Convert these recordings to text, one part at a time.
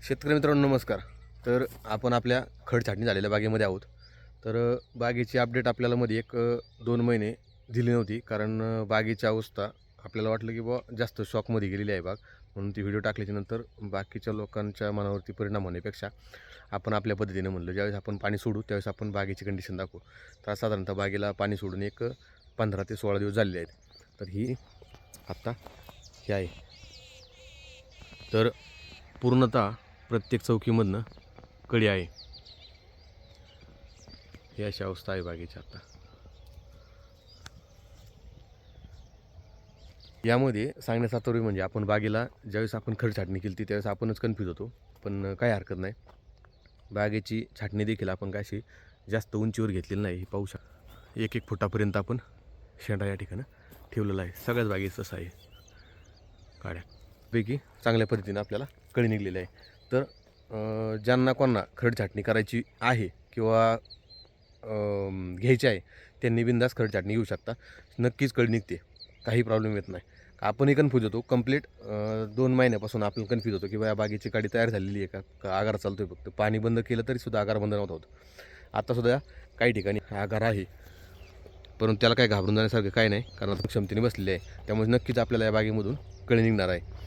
शेतकरी मित्रांनो नमस्कार. तर आपण आपल्या खड छाटणी झालेल्या बागेमध्ये आहोत. तर बागेची अपडेट आपल्याला मध्ये 1-2 महिने दिली नव्हती, कारण बागेची अवस्था आपल्याला वाटलं की बुवा जास्त शॉकमध्ये गेलेली आहे बाग. म्हणून ती व्हिडिओ टाकल्याच्यानंतर बाकीच्या लोकांच्या मनावरती परिणाम होण्यापेक्षा आपण आपल्या पद्धतीने म्हणलं, ज्यावेळेस आपण पाणी सोडू त्यावेळेस आपण बागेची कंडिशन दाखवू. तर साधारणतः बागेला पाणी सोडून 15 ते 16 दिवस झालेले आहेत. तर ही आत्ता ही आहे. तर पूर्णतः प्रत्येक चौकीमधनं कळी आहे. ही अशी अवस्था आहे बागेची आता. यामध्ये सांगण्याचा तात्पर्य म्हणजे आपण बागेला ज्यावेळेस आपण खड छाटणी केली त्यावेळेस आपणच कन्फ्यूज होतो. पण काही हरकत नाही. बागेची छाटणी देखील आपण काय अशी जास्त उंचीवर घेतलेली नाही. हे पाहू शकता 1-1 फुटापर्यंत आपण शेंडा या ठिकाणी ठेवलेला आहे. सगळ्याच बागेचं तसं आहे. काड्यापैकी चांगल्या पद्धतीने आपल्याला कळी निघलेली आहे. तर ज्यांना कोणाला खड छाटणी करायची आहे किंवा घ्यायची आहे त्यांनी बिनधास्त खड छाटणी घेऊ शकता. नक्कीच कळी निघते, काही प्रॉब्लेम येत नाही. आपणही कन्फ्यूज होतो. कंप्लीट 2 महिन्यापासून आपण कन्फ्यूज होतो की बा या बागेची काडी तयार झालेली आहे का आगार चालतो आहे. फक्त पाणी बंद केलं तरीसुद्धा आगार बंद नव्हता होत. आत्तासुद्धा काही ठिकाणी आगार आहे, परंतु त्याला काही घाबरून जाण्यासारखं काही नाही, कारण क्षमतेने बसलेली आहे. त्यामुळे नक्कीच आपल्याला या बागेमधून कळी निघणार आहे.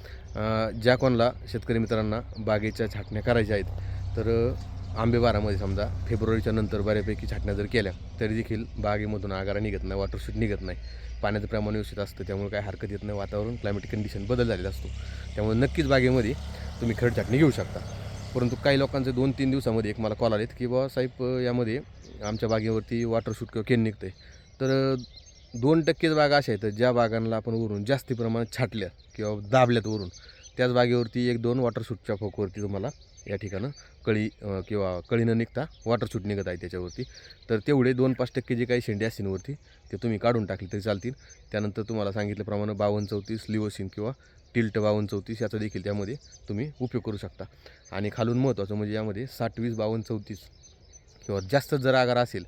ज्या कोणाला शेतकरी मित्रांना बागेच्या छाटण्या करायच्या आहेत तर आंबेबारामध्ये समजा फेब्रुवारीच्या नंतर बऱ्यापैकी छाटण्या जर केल्या तरी देखील बागेमधून आगारा निघत नाही, वॉटरशूट निघत नाही. पाण्याचं प्रमाण व्यवस्थित असतं, त्यामुळे काही हरकत येत नाही. वातावरण क्लायमेटिक कंडिशन बदल झालेला असतो, त्यामुळे नक्कीच बागेमध्ये तुम्ही खड छाटणी घेऊ शकता. परंतु काही लोकांचे 2-3 दिवसामध्ये एक मला कॉल आलेत की बाबा साहेब यामध्ये आमच्या बागेवरती वॉटरशूट किंवा केन निघतं आहे. तर 2%च बागा अशा आहेत ज्या बागांना आपण वरून जास्ती प्रमाणात छाटल्या किंवा दाबल्यात वरून, त्याच बागेवरती 1-2 वॉटरशूटच्या फोकवरती तुम्हाला या ठिकाणं कळी किंवा कळी न निघता वॉटरशूट निघत आहे त्याच्यावरती. तर तेवढे 2-5% जे काही शेंडे असतील वरती ते तुम्ही काढून टाकले तरी चालतील. त्यानंतर तुम्हाला सांगितल्याप्रमाणे 52-34 लिओसिन किंवा टिल्ट 52-34 याचा देखील त्यामध्ये तुम्ही उपयोग करू शकता. आणि खालून महत्त्वाचं म्हणजे यामध्ये 60-20 52-34 किंवा जास्त जर आगार असेल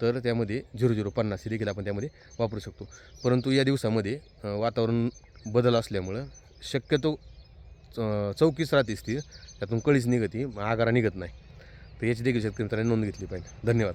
तर त्यामध्ये 0050 हे देखील आपण त्यामध्ये वापरू शकतो. परंतु या दिवसामध्ये वातावरण बदल असल्यामुळं शक्यतो चौकीच राहते स्थिर, त्यातून कळीच निघते, आगारा निघत नाही. तर याची देखील शेतकरी मित्रांनी नोंद घेतली पाहिजे. धन्यवाद.